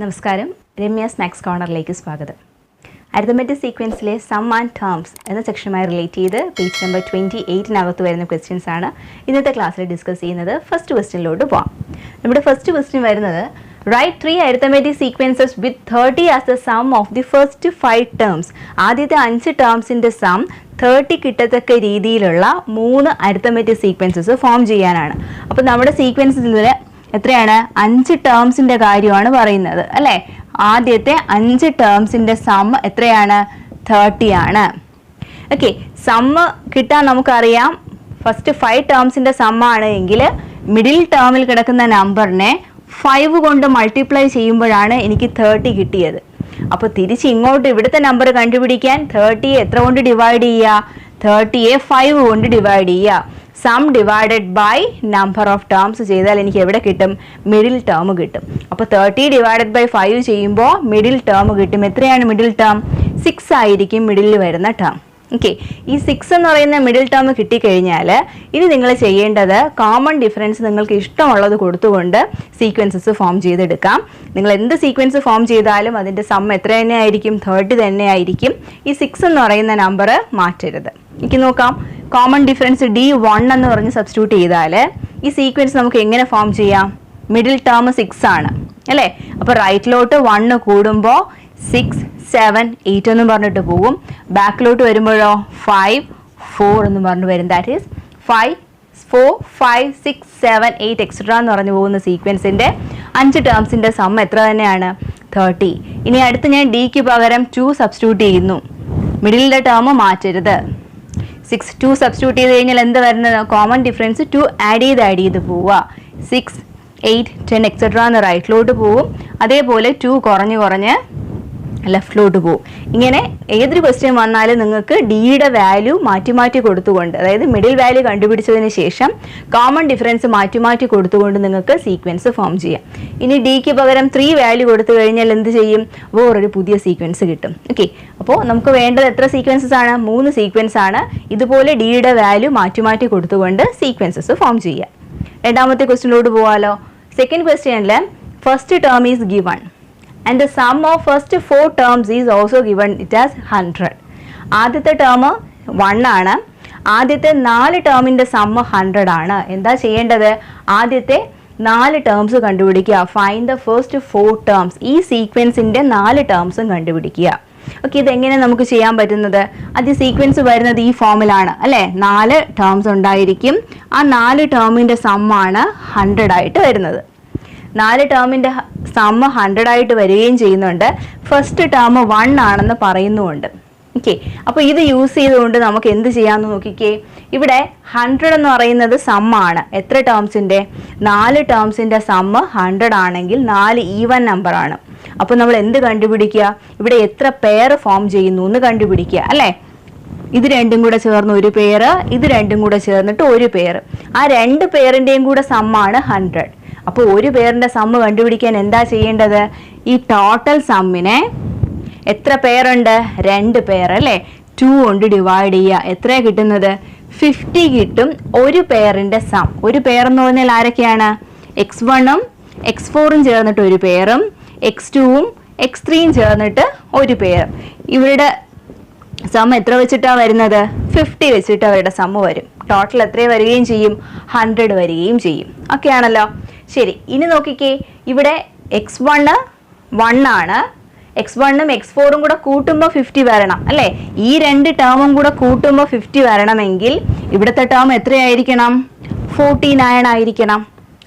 നമസ്കാരം, രമ്യാസ് മാത്സ് കോർണറിലേക്ക് സ്വാഗതം. Arithmetic സീക്വൻസിലെ some and terms എന്ന സെക്ഷനുമായി റിലേറ്റ് ചെയ്ത് പേജ് നമ്പർ 28 വരുന്ന ക്വസ്റ്റ്യൻസ് ആണ് ഇന്നത്തെ ക്ലാസ്സിൽ ഡിസ്കസ് ചെയ്യുന്നത്. ഫസ്റ്റ് ക്വസ്റ്റ്യനിലോട്ട് പോകാം. നമ്മുടെ ഫസ്റ്റ് ക്വസ്റ്റ്യൻ വരുന്നത് write 3 arithmetic sequences with 30 as the sum of the first 5 terms. ആദ്യത്തെ 5 ടേംസിൻ്റെ സം 30 കിട്ടത്തക്ക രീതിയിലുള്ള 3 അരിത്തമെറ്റിക് സീക്വൻസസ് ഫോം ചെയ്യാനാണ്. അപ്പോൾ നമ്മുടെ സീക്വൻസിൽ എത്രയാണ്? 5 ടേംസിൻ്റെ കാര്യമാണ് പറയുന്നത് അല്ലേ? ആദ്യത്തെ 5 ടേംസിൻ്റെ സം എത്രയാണ്? 30 ആണ്. ഓക്കെ, സമ്മ് കിട്ടാൻ നമുക്കറിയാം. ഫസ്റ്റ് 5 ടേംസിൻ്റെ സമ്മാണ് എങ്കിൽ മിഡിൽ ടേമിൽ കിടക്കുന്ന നമ്പറിനെ 5 കൊണ്ട് മൾട്ടിപ്ലൈ ചെയ്യുമ്പോഴാണ് എനിക്ക് 30 കിട്ടിയത്. അപ്പോൾ തിരിച്ച് ഇങ്ങോട്ട് ഇവിടുത്തെ നമ്പർ കണ്ടുപിടിക്കാൻ 30യെ എത്ര കൊണ്ട് ഡിവൈഡ് ചെയ്യുക? 30യെ 5 കൊണ്ട് ഡിവൈഡ് ചെയ്യുക. Sum divided by number of terms ചെയ്താൽ എനിക്ക് എവിടെ കിട്ടും? മിഡിൽ ടേം കിട്ടും. അപ്പോൾ 30 ഡിവൈഡഡ് ബൈ 5 ചെയ്യുമ്പോൾ മിഡിൽ ടേം കിട്ടും. എത്രയാണ് മിഡിൽ ടേം? 6 ആയിരിക്കും മിഡിൽ വരുന്ന ടേം. ഓക്കെ, ഈ 6 എന്ന് പറയുന്ന മിഡിൽ ടേം കിട്ടിക്കഴിഞ്ഞാൽ ഇനി നിങ്ങൾ ചെയ്യേണ്ടത് കോമൺ ഡിഫറൻസ് നിങ്ങൾക്ക് ഇഷ്ടമുള്ളത് കൊടുത്തുകൊണ്ട് സീക്വൻസസ് ഫോം ചെയ്തെടുക്കാം. നിങ്ങൾ എന്ത് സീക്വൻസ് ഫോം ചെയ്താലും അതിൻ്റെ സം എത്ര തന്നെ ആയിരിക്കും? 30 തന്നെ ആയിരിക്കും. ഈ 6 എന്ന് പറയുന്ന നമ്പർ മാറ്റരുത്. എനിക്ക് നോക്കാം. കോമൺ ഡിഫറൻസ് D1 എന്ന് പറഞ്ഞ് സബ്സ്റ്റിറ്റ്യൂട്ട് ചെയ്താൽ ഈ സീക്വൻസ് നമുക്ക് എങ്ങനെ ഫോം ചെയ്യാം? മിഡിൽ ടേം 6 ആണ് അല്ലേ? അപ്പോൾ റൈറ്റിലോട്ട് 1 കൂടുമ്പോൾ 6, 7, 8 എന്നും പറഞ്ഞിട്ട് പോകും. ബാക്കിലോട്ട് വരുമ്പോഴോ 5, 4 എന്ന് പറഞ്ഞു വരും. ദാറ്റ് ഈസ് 5, 4, 5, 6, 7, 8 എക്സെട്ര എന്ന് പറഞ്ഞു പോകുന്ന സീക്വൻസിൻ്റെ 5 ടേംസിൻ്റെ സം എത്ര തന്നെയാണ്? 30. ഇനി അടുത്ത് ഞാൻ ഡിക്ക് പകരം 2 സബ്സ്റ്റിറ്റ്യൂട്ട് ചെയ്യുന്നു. മിഡിലിൻ്റെ ടേം മാറ്റരുത്. 6, 2 സബ്സ്റ്റിറ്റ്യൂട്ട് ചെയ്ത് കഴിഞ്ഞാൽ എന്താ വരുന്നത്? കോമൺ ഡിഫറൻസ് 2 ആഡ് ചെയ്ത് പോവുക. 6, 8, 10 എക്സെട്ര എന്ന് റൈറ്റിലോട്ട് പോവും. അതേപോലെ 2 കുറഞ്ഞ് ലെഫ്റ്റിലോട്ട് പോകും. ഇങ്ങനെ ഏതൊരു ക്വസ്റ്റ്യൻ വന്നാലും നിങ്ങൾക്ക് ഡിയുടെ വാല്യൂ മാറ്റി കൊടുത്തുകൊണ്ട്, അതായത് മിഡിൽ വാല്യൂ കണ്ടുപിടിച്ചതിന് ശേഷം കോമൺ ഡിഫറൻസ് മാറ്റി കൊടുത്തുകൊണ്ട് നിങ്ങൾക്ക് സീക്വൻസ് ഫോം ചെയ്യാം. ഇനി ഡിക്ക് പകരം 3 വാല്യൂ കൊടുത്തു കഴിഞ്ഞാൽ എന്ത് ചെയ്യും? വേറൊരു പുതിയ സീക്വൻസ് കിട്ടും. ഓക്കെ, അപ്പോൾ നമുക്ക് വേണ്ടത് എത്ര സീക്വൻസസ് ആണ്? 3 സീക്വൻസ് ആണ്. ഇതുപോലെ ഡിയുടെ വാല്യൂ മാറ്റി കൊടുത്തുകൊണ്ട് സീക്വൻസസ് ഫോം ചെയ്യാം. രണ്ടാമത്തെ ക്വസ്റ്റ്യനിലോട്ട് പോകാമല്ലോ. സെക്കൻഡ് ക്വസ്റ്റ്യനിൽ first term is given and the sum of first 4 terms is also given it as 100. ആദ്യത്തെ ടേം 1 ആണ്. ആദ്യത്തെ 4 ടേമിൻ്റെ സം 100 ആണ്. എന്താ ചെയ്യേണ്ടത്? ആദ്യത്തെ 4 ടേംസ് കണ്ടുപിടിക്കുക. Find the first 4 terms. ഈ സീക്വൻസിൻ്റെ 4 ടേംസും കണ്ടുപിടിക്കുക. ഓക്കെ, ഇതെങ്ങനെ നമുക്ക് ചെയ്യാൻ പറ്റുന്നത്? അത് സീക്വൻസ് വരുന്നത് ഈ ഫോമിലാണ് അല്ലേ? 4 ടേംസ് ഉണ്ടായിരിക്കും. ആ 4 ടേമിൻ്റെ സമ്മാണ് 100 ആയിട്ട് വരുന്നത്. 4 ടേമിൻ്റെ സം 100 ആയിട്ട് വരികയും ചെയ്യുന്നുണ്ട്. ഫസ്റ്റ് ടേം 1 ആണെന്ന് പറയുന്നുമുണ്ട്. ഓക്കെ, അപ്പോൾ ഇത് യൂസ് ചെയ്തുകൊണ്ട് നമുക്ക് എന്ത് ചെയ്യാമെന്ന് നോക്കിക്കേ. ഇവിടെ 100 എന്ന് പറയുന്നത് സമ്മാണ്. എത്ര ടേംസിൻ്റെ? 4 ടേംസിൻ്റെ സം 100 ആണെങ്കിൽ 4 ഈവൻ നമ്പറാണ്. അപ്പോൾ നമ്മൾ എന്ത് കണ്ടുപിടിക്കുക? ഇവിടെ എത്ര പെയർ ഫോം ചെയ്യുന്നു എന്ന് കണ്ടുപിടിക്കുക അല്ലേ? ഇത് രണ്ടും കൂടെ ചേർന്ന് ഒരു പെയർ, ഇത് രണ്ടും കൂടെ ചേർന്നിട്ട് ഒരു പെയർ. ആ 2 പെയറിൻ്റെയും കൂടെ സമ്മാണ് 100. അപ്പോൾ ഒരു പെയറിൻ്റെ സമ്മ് കണ്ടുപിടിക്കാൻ എന്താ ചെയ്യേണ്ടത്? ഈ ടോട്ടൽ സമ്മിനെ എത്ര പെയറുണ്ട്? 2 പെയർ അല്ലേ? 2 കൊണ്ട് ഡിവൈഡ് ചെയ്യുക. എത്രയാണ് കിട്ടുന്നത്? 50 കിട്ടും ഒരു പെയറിൻ്റെ സം. ഒരു പെയർ എന്ന് പറഞ്ഞാൽ ആരൊക്കെയാണ്? x1ഉം x4ഉം ചേർന്നിട്ട് ഒരു പെയറും x2ഉം x3യും ചേർന്നിട്ട് ഒരു പെയറും. ഇവരുടെ സം എത്ര വെച്ചിട്ടാണ് വരുന്നത്? 50 വെച്ചിട്ട് അവരുടെ സമ്മ് വരും. ടോട്ടൽ എത്ര വരികയും ചെയ്യും? 100 വരികയും ചെയ്യും. ഓക്കെ ആണല്ലോ? ശരി, ഇനി നോക്കിക്കേ. ഇവിടെ x1 1 ആണ്. x1ഉം x4ഉം കൂടെ കൂട്ടുമ്പോൾ 50 വരണം അല്ലേ? ഈ 2 ടേമും കൂടെ കൂട്ടുമ്പോൾ 50 വരണമെങ്കിൽ ഇവിടുത്തെ ടേം എത്രയായിരിക്കണം? 49 ആയിരിക്കണം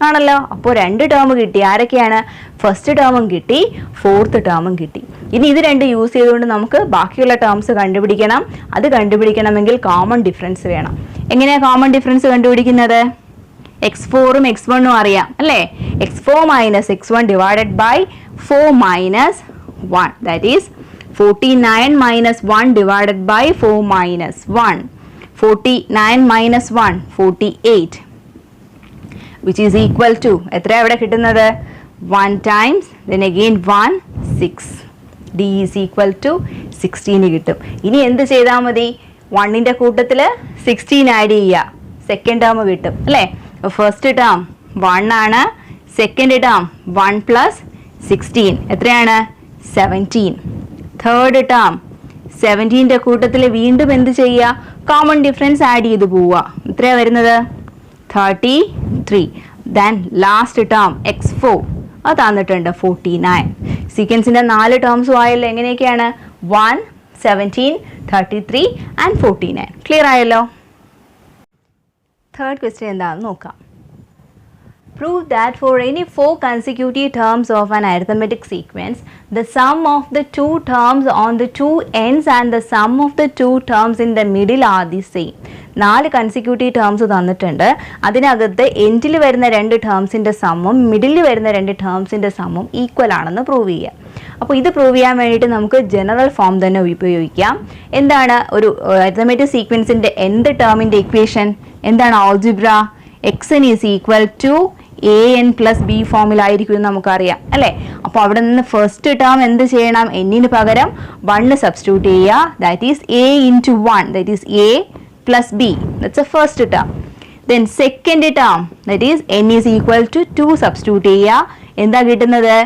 ആണല്ലോ? അപ്പോൾ 2 ടേം കിട്ടി. ആരൊക്കെയാണ്? ഫസ്റ്റ് ടേമും കിട്ടി, ഫോർത്ത് ടേമും കിട്ടി. ഇനി ഇത് 2 യൂസ് ചെയ്തുകൊണ്ട് നമുക്ക് ബാക്കിയുള്ള ടേംസ് കണ്ടുപിടിക്കണം. അത് കണ്ടുപിടിക്കണമെങ്കിൽ കോമൺ ഡിഫറൻസ് വേണം. എങ്ങനെയാണ് കോമൺ ഡിഫറൻസ് കണ്ടുപിടിക്കുന്നത്? x4ഉം x1ഉം അറിയാം അല്ലേ? x4 minus x1 divided by 4 minus 1. That is 49 minus 1 divided by 4 minus 1. 49 minus 1 48, which is equal to എത്ര ഇവിടെ കിട്ടുന്നത്? 1 times then again 1, 6. D is equal to 16 കിട്ടും. ഇനി എന്ത് ചെയ്താൽ മതി? 1ൻ്റെ കൂട്ടത്തിൽ 16 ആഡ് ചെയ്യുക. സെക്കൻഡ് ടേം കിട്ടും അല്ലേ? ഫസ്റ്റ് ടേം 1 ആണ്. Second term 1 plus 16. എത്രയാണ്? 17. തേർഡ് ടേം 17ന്റെ കൂട്ടത്തിൽ വീണ്ടും എന്ത് ചെയ്യുക? കോമൺ ഡിഫറൻസ് ആഡ് ചെയ്ത് പോവുക. എത്രയാണ് വരുന്നത്? 33. ദെൻ ലാസ്റ്റ് ടേം x4 അത് തന്നിട്ടുണ്ട് 49. സീക്വൻസിന്റെ 4 ടേംസും ആയല്ലോ. എങ്ങനെയൊക്കെയാണ്? 1, 17, 33 ആൻഡ് 49. ക്ലിയർ ആയല്ലോ? തേർഡ് ക്വസ്റ്റ്യൻ എന്താണെന്ന് നോക്കാം. Prove that for any 4 consecutive terms of an arithmetic sequence, the sum of the 2 terms on the 2 ends and the sum of the 2 terms in the middle are the same. 4 consecutive terms തന്നിട്ടുണ്ട്. അതിനകത്ത് എൻഡിൽ വരുന്ന 2 ടേംസിൻ്റെ സമ്മും middle വരുന്ന 2 ടേംസിൻ്റെ സമ്മും equal ആണെന്ന് prove ചെയ്യുക. അപ്പോൾ ഇത് prove ചെയ്യാൻ വേണ്ടിയിട്ട് നമുക്ക് ജനറൽ ഫോം തന്നെ ഉപയോഗിക്കാം. എന്താണ് ഒരു അരിത്തമെറ്റിക് സീക്വൻസിൻ്റെ nth ടേമിൻ്റെ ഇക്വേഷൻ? എന്താണ് algebra? xn is equal to an plus B ഫോമിലായിരിക്കും എന്ന് നമുക്കറിയാം അല്ലേ. അപ്പോൾ അവിടെ നിന്ന് ഫസ്റ്റ് ടേം എന്ത് ചെയ്യണം? എന്നിന് പകരം 1 സബ്സ്റ്റിറ്റ്യൂട്ട് ചെയ്യുക. That is a into 1, that is a plus B. That's a first term. Then second term that is n is equal to 2 substitute ചെയ്യുക. എന്താ കിട്ടുന്നത്?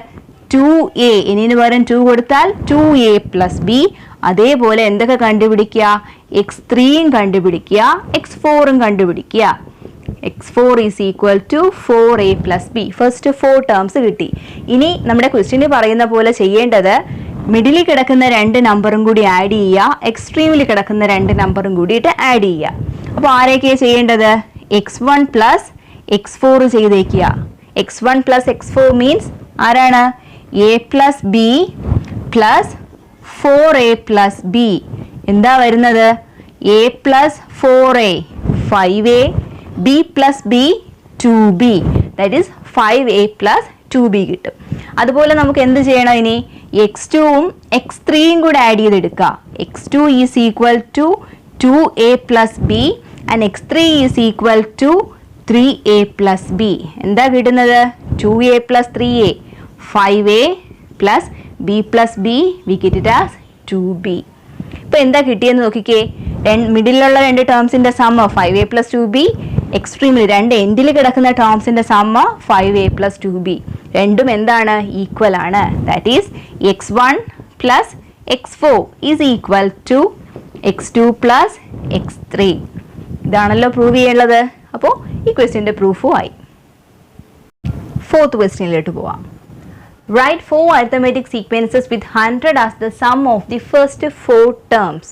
2a. എന്നിന് പകരം 2 കൊടുത്താൽ 2a പ്ലസ് ബി. അതേപോലെ എന്തൊക്കെ കണ്ടുപിടിക്കുക? x3യും കണ്ടുപിടിക്കുക, x4ഉം കണ്ടുപിടിക്കുക. x4 is equal to 4a plus B. First 4 terms കിട്ടി. ഇനി നമ്മുടെ ക്വസ്റ്റ്യന് പറയുന്ന പോലെ ചെയ്യേണ്ടത് മിഡിലിൽ കിടക്കുന്ന 2 നമ്പറും കൂടി ആഡ് ചെയ്യുക, എക്സ്ട്രീമിൽ കിടക്കുന്ന 2 നമ്പറും കൂടിയിട്ട് ആഡ് ചെയ്യുക. അപ്പോൾ ആരൊക്കെയാണ് ചെയ്യേണ്ടത്? x1 പ്ലസ് x4 ചെയ്തേക്കുക. x1 പ്ലസ് x4 മീൻസ് ആരാണ്? a plus B plus 4a plus B. എന്താ വരുന്നത്? a plus 4a 5a, b plus B 2b, that is 5a plus 2b കിട്ടും. അതുപോലെ നമുക്ക് എന്ത് ചെയ്യണം? ഇനി x2ഉം x3യും കൂടെ ആഡ് ചെയ്തെടുക്കുക. x2 is equal to 2a plus b and x3 is equal to 3a plus b. എന്താ കിട്ടുന്നത്? 2a plus 3a 5a plus b plus b, we get it as 2b. ഇപ്പോൾ എന്താ കിട്ടിയെന്ന് നോക്കിക്കേ. മിഡിലുള്ള 2 ടേംസിൻ്റെ സമ്മ 5a പ്ലസ് 2b, എക്സ്ട്രീമിൽ 2 എൻഡിൽ കിടക്കുന്ന ടേംസിൻ്റെ സമ്മ 5a പ്ലസ് 2b. രണ്ടും എന്താണ്? ഈക്വൽ ആണ്. That is x1 plus x4 is equal to x2 plus x3. ഇതാണല്ലോ പ്രൂവ് ചെയ്യാനുള്ളത്. അപ്പോൾ ഈ ക്വസ്റ്റ്യൻ്റെ പ്രൂഫും ആയി. ഫോർത്ത് ക്വസ്റ്റ്യനിലോട്ട് പോവാം. Write 4 arithmetic sequences with 100 as the sum of the first 4 terms.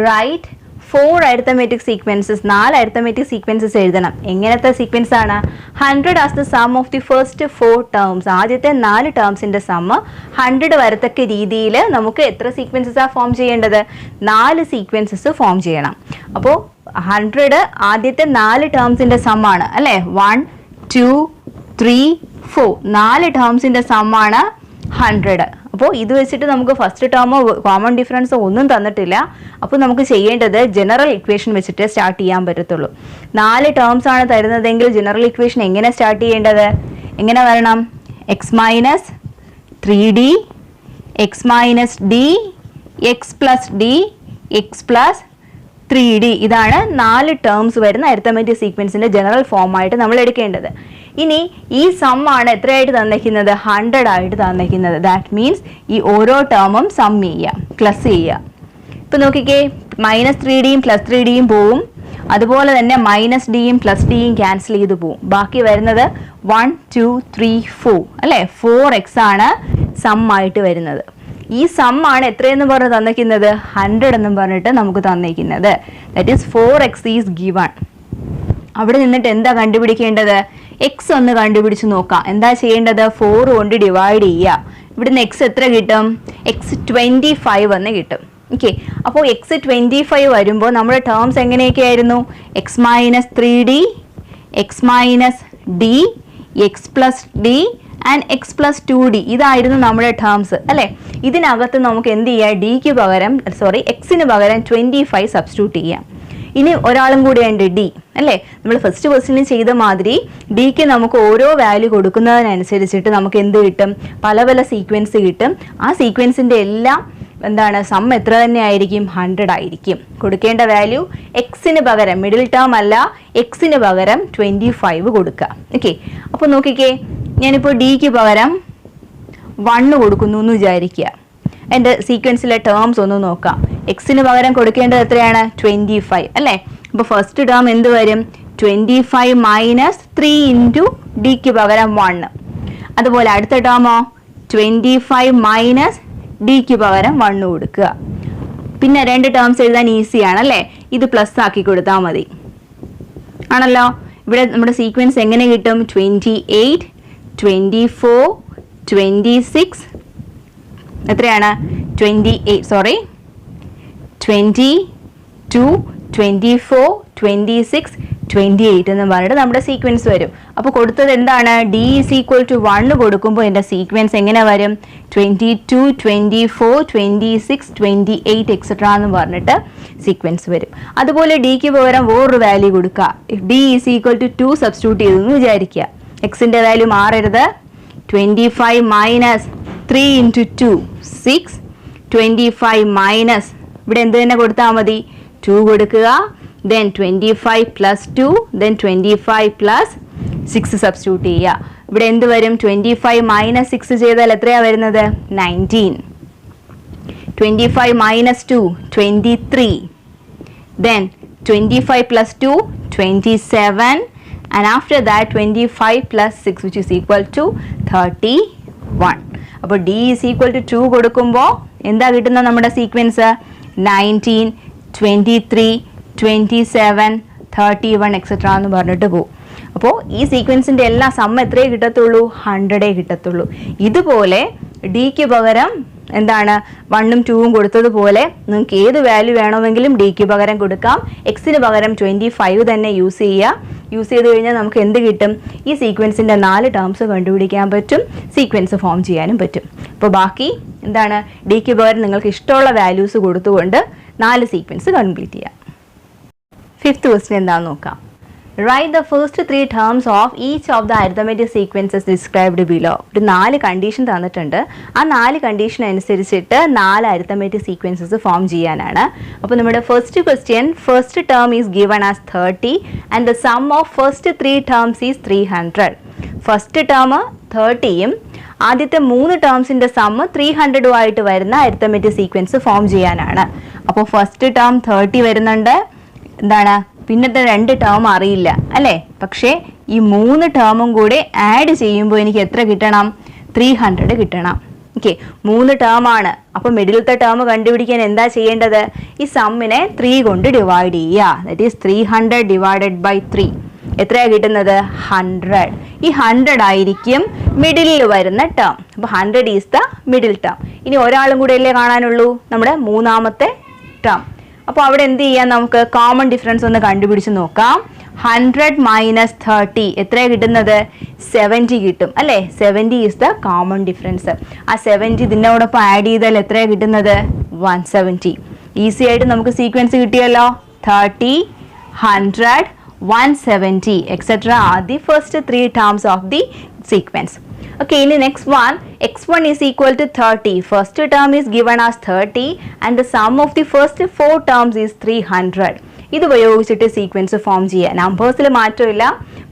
Write 4 arithmetic sequences, 4 arithmetic sequences എഴുതണം. എങ്ങനത്തെ സീക്വൻസ് ആണ്? 100 as the sum of the first 4 terms. ആദ്യത്തെ 4 ടേംസിൻ്റെ സമ്മ് 100 വരത്തക്ക രീതിയിൽ നമുക്ക് എത്ര സീക്വൻസസാണ് ഫോം ചെയ്യേണ്ടത്? 4 സീക്വൻസസ് ഫോം ചെയ്യണം. അപ്പോൾ 100 ആദ്യത്തെ 4 ടേംസിൻ്റെ സമ്മാണ് അല്ലേ? 1, 2, 3, 4 4 ടേംസിൻ്റെ സമ്മാണ് 100. അപ്പോൾ ഇത് വെച്ചിട്ട് നമുക്ക് ഫസ്റ്റ് ടേമോ കോമൺ ഡിഫറൻസോ ഒന്നും തന്നിട്ടില്ല. അപ്പോൾ നമുക്ക് ചെയ്യേണ്ടത് ജനറൽ ഇക്വേഷൻ വെച്ചിട്ട് സ്റ്റാർട്ട് ചെയ്യാൻ പറ്റത്തുള്ളൂ. 4 ടേംസ് ആണ് തരുന്നതെങ്കിൽ ജനറൽ ഇക്വേഷൻ എങ്ങനെ സ്റ്റാർട്ട് ചെയ്യേണ്ടത്? എങ്ങനെ വരണം? X minus 3d, X minus D, X plus D, X plus 3d. ഇതാണ് 4 ടേംസ് വരുന്ന അരിത്തമെറ്റിക് സീക്വൻസിൻ്റെ ജനറൽ ഫോമായിട്ട് നമ്മൾ എടുക്കേണ്ടത്. ഇനി ഈ സമ്മാണ് എത്രയായിട്ട് തന്നിരിക്കുന്നത്? 100 ആയിട്ട് തന്നിരിക്കുന്നത്. ദാറ്റ് മീൻസ് ഈ ഓരോ ടേമും സം ചെയ്യുക, പ്ലസ് ചെയ്യുക. ഇപ്പം നോക്കിക്കേ, മൈനസ് 3dയും പ്ലസ് 3dയും പോവും. അതുപോലെ തന്നെ മൈനസ് ഡിയും പ്ലസ് ഡിയും ക്യാൻസൽ ചെയ്ത് പോവും. ബാക്കി വരുന്നത് 1, 2, 3, 4 അല്ലേ? 4x ആണ് സം ആയിട്ട് വരുന്നത്. ഈ സം ആണ് എത്രയെന്ന് പറഞ്ഞ് തന്നിരിക്കുന്നത്? 100 എന്നും പറഞ്ഞിട്ട് നമുക്ക് തന്നിരിക്കുന്നത്. That is 4x is given. അവിടെ നിന്നിട്ട് എന്താ കണ്ടുപിടിക്കേണ്ടത്? എക്സ് ഒന്ന് കണ്ടുപിടിച്ച് നോക്കാം. എന്താ ചെയ്യേണ്ടത്? 4 കൊണ്ട് ഡിവൈഡ് ചെയ്യുക. ഇവിടുന്ന് എക്സ് എത്ര കിട്ടും? എക്സ് 25 എന്ന് കിട്ടും. ഓക്കെ, അപ്പോൾ എക്സ് 25 വരുമ്പോൾ നമ്മുടെ ടേംസ് എങ്ങനെയൊക്കെ ആയിരുന്നു? X minus 3d, X minus D, X plus D and X plus 2d. ഇതായിരുന്നു നമ്മുടെ ടേംസ് അല്ലേ? ഇതിനകത്ത് നമുക്ക് എന്ത് ചെയ്യാം? ഡിക്ക് പകരം എക്സിന് പകരം 25 സബ്സ്റ്റിറ്റ്യൂട്ട് ചെയ്യാം. ഇനി ഒരാളും കൂടെയുണ്ട് ഡി അല്ലേ? നമ്മൾ ഫസ്റ്റ് ക്വസ്റ്റ്യനിൽ ചെയ്ത മാതിരി ഡിക്ക് നമുക്ക് ഓരോ വാല്യൂ കൊടുക്കുന്നതിനനുസരിച്ചിട്ട് നമുക്ക് എന്ത് കിട്ടും? പല പല സീക്വൻസ് കിട്ടും. ആ സീക്വൻസിൻ്റെ എല്ലാം എന്താണ് സം എത്ര തന്നെ ആയിരിക്കും? 100 ആയിരിക്കും. കൊടുക്കേണ്ട വാല്യൂ എക്സിന് പകരം, മിഡിൽ ടേം അല്ല, എക്സിന് പകരം 25 കൊടുക്കുക. ഓക്കെ, അപ്പോൾ നോക്കിക്കേ, ഞാനിപ്പോൾ ഡിക്ക് പകരം 1 കൊടുക്കുന്നു എന്ന് വിചാരിക്കുക. എൻ്റെ സീക്വൻസിലെ ടേംസ് ഒന്ന് നോക്കാം. എക്സിന് പകരം കൊടുക്കേണ്ടത് എത്രയാണ്? 25 അല്ലേ? അപ്പോൾ ഫസ്റ്റ് ടേം എന്ത് വരും? 25 മൈനസ് 3 ഇൻറ്റു ഡിക്ക് പകരം 1. അതുപോലെ അടുത്ത ടേമോ 25 മൈനസ് ഡിക്ക് പകരം 1 കൊടുക്കുക. പിന്നെ രണ്ട് ടേംസ് എഴുതാൻ ഈസിയാണ് അല്ലേ? ഇത് പ്ലസ് ആക്കി കൊടുത്താൽ മതി ആണല്ലോ. ഇവിടെ നമ്മുടെ സീക്വൻസ് എങ്ങനെ കിട്ടും? 28, 24, 26 എത്രയാണ്? 22, 24, 26, 28 എന്ന് പറഞ്ഞിട്ട് നമ്മുടെ സീക്വൻസ് വരും. അപ്പോൾ കൊടുത്തത് എന്താണ്? d = 1 കൊടുക്കുമ്പോൾ എൻ്റെ സീക്വൻസ് എങ്ങനെ വരും? 22, 24, 26, 28 എക്സെട്ര എന്ന് പറഞ്ഞിട്ട് സീക്വൻസ് വരും. അതുപോലെ ഡിക്ക് പകരം വേറൊരു വാല്യൂ കൊടുക്കുക. d = 2 സബ്സ്റ്റിറ്റ്യൂട്ട് ചെയ്തെന്ന് വിചാരിക്കുക. എക്സിൻ്റെ വാല്യൂ മാറരുത്. 25 മൈനസ് 3 ഇൻറ്റു 2 6, 25 മൈനസ് ഇവിടെ എന്ത് തന്നെ കൊടുത്താൽ മതി? 2 കൊടുക്കുക. then 25 plus 2, then 25 plus 6 substitute ചെയ്യുക. ഇവിടെ എന്ത് വരും? 25 മൈനസ് 6 ചെയ്താൽ എത്രയാണ് വരുന്നത്? 19. 25 minus 2 23, then 25 plus 2 27, and after that 25 plus 6 which is equal to 31. അപ്പോൾ d = 2 കൊടുക്കുമ്പോൾ എന്താ കിട്ടുന്നത്? നമ്മുടെ സീക്വൻസ് 19, 23, 27, 31 എക്സെട്ര എന്ന് പറഞ്ഞിട്ട് പോകും. അപ്പോൾ ഈ സീക്വൻസിൻ്റെ എല്ലാ സമ്മ എത്രയേ കിട്ടത്തുള്ളൂ? 100 കിട്ടത്തുള്ളൂ. ഇതുപോലെ ഡിക്ക് പകരം എന്താണ് 1ഉം 2ഉം കൊടുത്തതുപോലെ നിങ്ങൾക്ക് ഏത് വാല്യൂ വേണമെങ്കിലും ഡിക്ക് പകരം കൊടുക്കാം. എക്സിന് പകരം 25 തന്നെ യൂസ് ചെയ്യുക. യൂസ് ചെയ്ത് കഴിഞ്ഞാൽ നമുക്ക് എന്ത് കിട്ടും? ഈ സീക്വൻസിൻ്റെ 4 ടേംസ് കണ്ടുപിടിക്കാൻ പറ്റും, സീക്വൻസ് ഫോം ചെയ്യാനും പറ്റും. അപ്പോൾ ബാക്കി എന്താണ്? ഡിക്ക് പകരം നിങ്ങൾക്ക് ഇഷ്ടമുള്ള വാല്യൂസ് കൊടുത്തുകൊണ്ട് 4 സീക്വൻസ് കംപ്ലീറ്റ് ചെയ്യാം. 5th ക്വസ്റ്റ്യൻ എന്താണെന്ന് നോക്കാം. Write the first 3 terms of each of the arithmetic sequences described below. ഒരു 4 കണ്ടീഷൻ തന്നിട്ടുണ്ട്. ആ 4 കണ്ടീഷൻ അനുസരിച്ചിട്ട് 4 അരിത്തമെറ്റിക് സീക്വൻസസ് ഫോം ചെയ്യാനാണ്. അപ്പോൾ നമ്മുടെ first question, first term is given as 30 and the sum of first 3 terms is 300. First term 30യും ആദ്യത്തെ 3 ടേംസിൻ്റെ sum 300 ആയിട്ട് വരുന്ന അരിത്തമെറ്റിക് സീക്വൻസ് ഫോം ചെയ്യാനാണ്. അപ്പോൾ ഫസ്റ്റ് ടേം 30 വരുന്നുണ്ട്. എന്താണ്? പിന്നത്തെ 2 ടേം അറിയില്ല അല്ലേ? പക്ഷേ ഈ 3 ടേമും കൂടെ ആഡ് ചെയ്യുമ്പോൾ എനിക്ക് എത്ര കിട്ടണം? 300 കിട്ടണം. ഓക്കെ, 3 ടേം ആണ്. അപ്പോൾ മിഡിലത്തെ ടേം കണ്ടുപിടിക്കാൻ എന്താ ചെയ്യേണ്ടത്? ഈ സമ്മിനെ 3 കൊണ്ട് ഡിവൈഡ് ചെയ്യുക. That is 300 divided by 3. എത്രയാണ് കിട്ടുന്നത്? 100. ഈ 100 ആയിരിക്കും മിഡിലിൽ വരുന്ന ടേം. അപ്പോൾ 100 ഈസ് ദ മിഡിൽ ടേം. ഇനി ഒരാളും കൂടെ അല്ലേ കാണാനുള്ളൂ, നമ്മുടെ മൂന്നാമത്തെ ടേം. അപ്പോൾ അവിടെ എന്ത് ചെയ്യാം? നമുക്ക് കോമൺ ഡിഫറൻസ് ഒന്ന് കണ്ടുപിടിച്ച് നോക്കാം. 100 മൈനസ് 30 എത്രയാണ് കിട്ടുന്നത്? 70 കിട്ടും അല്ലേ? 70 ഈസ് ദ കോമൺ ഡിഫറൻസ്. ആ 70 ഇതിനോടൊപ്പം ആഡ് ചെയ്താൽ എത്രയാണ് കിട്ടുന്നത്? 170. ഈസി ആയിട്ട് നമുക്ക് സീക്വൻസ് കിട്ടിയല്ലോ. 30, 100, 170 etc. are the first 3 terms of the sequence. Okay, in the next one, x1 is equal to 30. First term is given as 30 and the sum of the first 4 terms is 300. ഇത് ഉപയോഗിച്ചിട്ട് sequence form ചെയ്യുക. നമ്പേഴ്സിൽ മാറ്റമില്ല,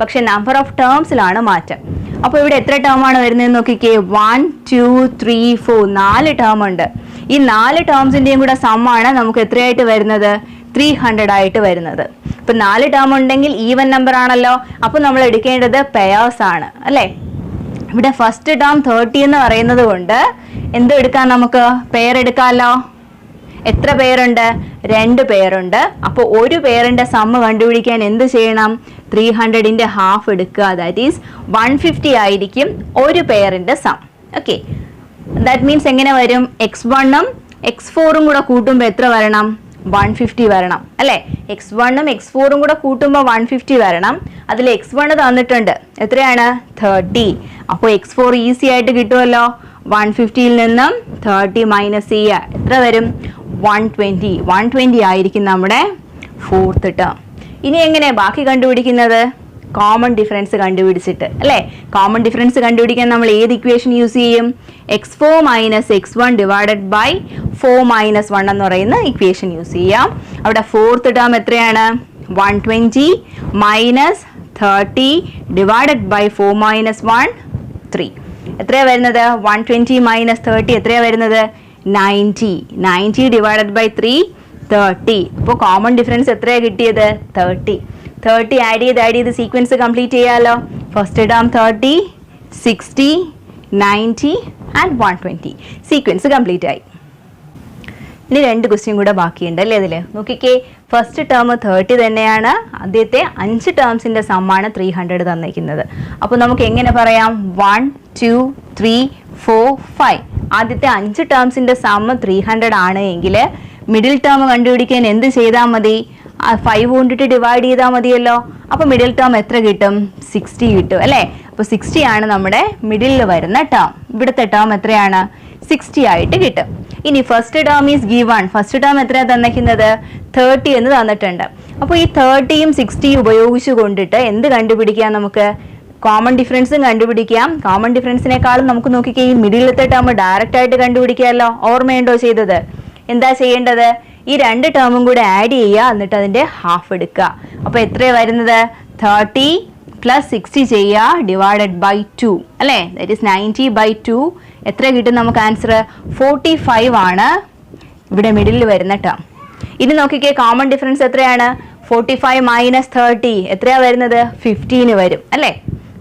പക്ഷെ number of ടേംസിലാണ് മാറ്റം. അപ്പോൾ ഇവിടെ എത്ര term ആണ് വരുന്നതെന്ന് നോക്കിക്കേ. 1, 2, 3, 4 4 ടേം ഉണ്ട്. ഈ 4 ടേംസിൻ്റെയും കൂടെ സമ്മാണ് നമുക്ക് എത്രയായിട്ട് വരുന്നത്? 300 ആയിട്ട് വരുന്നത്. ഇപ്പം 4 ടേം ഉണ്ടെങ്കിൽ ഈവൻ നമ്പർ ആണല്ലോ. അപ്പോൾ നമ്മൾ എടുക്കേണ്ടത് പെയേഴ്സ് ആണ് അല്ലേ? ഇവിടെ ഫസ്റ്റ് ടേം 30 എന്ന് പറയുന്നത് കൊണ്ട് എന്ത് എടുക്കാം? നമുക്ക് പെയർ എടുക്കാമല്ലോ. എത്ര പേരുണ്ട്? 2 പേരുണ്ട്. അപ്പോൾ ഒരു പേരിൻ്റെ സമ്മ് കണ്ടുപിടിക്കാൻ എന്ത് ചെയ്യണം? 300ൻ്റെ ഹാഫ് എടുക്കുക. ദാറ്റ് ഈസ് 150 ആയിരിക്കും ഒരു പേരിൻ്റെ സം. ഓക്കെ, ദാറ്റ് മീൻസ് എങ്ങനെ വരും? x1ഉം x4ഉം കൂടെ കൂട്ടുമ്പോൾ എത്ര വരണം? 150 വരണം അല്ലേ? x1ഉം x4ഉം കൂടെ കൂട്ടുമ്പോൾ 150 വരണം. അതിൽ x1 തന്നിട്ടുണ്ട്, എത്രയാണ്? 30. അപ്പോൾ x4 ഈസി ആയിട്ട് കിട്ടുമല്ലോ. 150യിൽ നിന്നും 30 മൈനസ് ചെയ്യുക, എത്ര വരും? 120. 120 ആയിരിക്കും നമ്മുടെ 4th ടേം. ഇനി എങ്ങനെ ബാക്കി കണ്ടുപിടിക്കുന്നത്? കോമൺ ഡിഫറൻസ് കണ്ടുപിടിച്ചിട്ട് അല്ലേ? കോമൺ ഡിഫറൻസ് കണ്ടുപിടിക്കാൻ നമ്മൾ ഏത് ഇക്വേഷൻ യൂസ് ചെയ്യും? x4 minus x1 divided by 4 minus 1 എന്ന് പറയുന്ന ഇക്വേഷൻ യൂസ് ചെയ്യാം. അവിടെ 4th ടേം എത്രയാണ്? 120 മൈനസ് 30 ഡിവൈഡഡ് ബൈ 4 മൈനസ് 1 3. എത്രയാണ് വരുന്നത്? 120 മൈനസ് 30 എത്രയാണ് വരുന്നത്? 90. 90 ഡിവൈഡഡ് ബൈ 3 30. അപ്പോൾ കോമൺ ഡിഫറൻസ് എത്രയാണ് കിട്ടിയത്? 30. 30 ആഡ് ചെയ്ത് സീക്വൻസ് കംപ്ലീറ്റ് ചെയ്യാമല്ലോ. First term 30, 60, 90 and 120. Sequence complete ആയി. ഇനി 2 ക്വസ്റ്റ്യൻ കൂടെ ബാക്കിയുണ്ട് അല്ലേ ഇതിൽ? നോക്കിക്കേ, ഫസ്റ്റ് ടേം 30 തന്നെയാണ്. ആദ്യത്തെ 5 ടേംസിൻ്റെ സമ്മാണ് 300 തന്നിരിക്കുന്നത്. അപ്പോൾ നമുക്ക് എങ്ങനെ പറയാം? 1, 2, 3, 4, 5. ആദ്യത്തെ 5 ടേംസിൻ്റെ സമ്മ് 300 ആണ് എങ്കിൽ മിഡിൽ ടേം കണ്ടുപിടിക്കാൻ എന്ത് ചെയ്താൽ മതി? 5 കൊണ്ടിട്ട് ഡിവൈഡ് ചെയ്താൽ മതിയല്ലോ. അപ്പോൾ മിഡിൽ ടേം എത്ര കിട്ടും? 60 കിട്ടും അല്ലേ? അപ്പോൾ 60 ആണ് നമ്മുടെ മിഡിലിൽ വരുന്ന ടേം. ഇവിടുത്തെ ടേം എത്രയാണ്? 60 ആയിട്ട് കിട്ടും. ഇനി first term is given. First term എത്രയാണ് തന്നിരിക്കുന്നത്? 30 എന്ന് തന്നിട്ടുണ്ട്. അപ്പോൾ ഈ 30യും 60യും ഉപയോഗിച്ച് കൊണ്ടിട്ട് എന്ത് കണ്ടുപിടിക്കാം? നമുക്ക് കോമൺ ഡിഫറൻസും കണ്ടുപിടിക്കാം. കോമൺ ഡിഫറൻസിനേക്കാളും നമുക്ക് നോക്കിക്കേ, ഈ മിഡിലത്തെ ടേം ഡയറക്റ്റ് ആയിട്ട് കണ്ടുപിടിക്കാമല്ലോ. ഓർമ്മയുണ്ടോ ചെയ്തത്? എന്താ ചെയ്യേണ്ടത്? ഈ 2 ടേമും കൂടെ ആഡ് ചെയ്യുക, എന്നിട്ട് അതിൻ്റെ ഹാഫ് എടുക്കുക. അപ്പോൾ എത്രയാണ് വരുന്നത്? 30 പ്ലസ് 60 ചെയ്യുക ഡിവൈഡഡ് ബൈ 2 അല്ലേ? That is 90 by 2. എത്ര കിട്ടും നമുക്ക് ആൻസർ? 45 ആണ് ഇവിടെ മിഡിലിൽ വരുന്ന ടേം. ഇനി നോക്കിക്കേ, കോമൺ ഡിഫറൻസ് എത്രയാണ്? 45 മൈനസ് 30 എത്രയാണ് വരുന്നത്? 15 വരും അല്ലേ?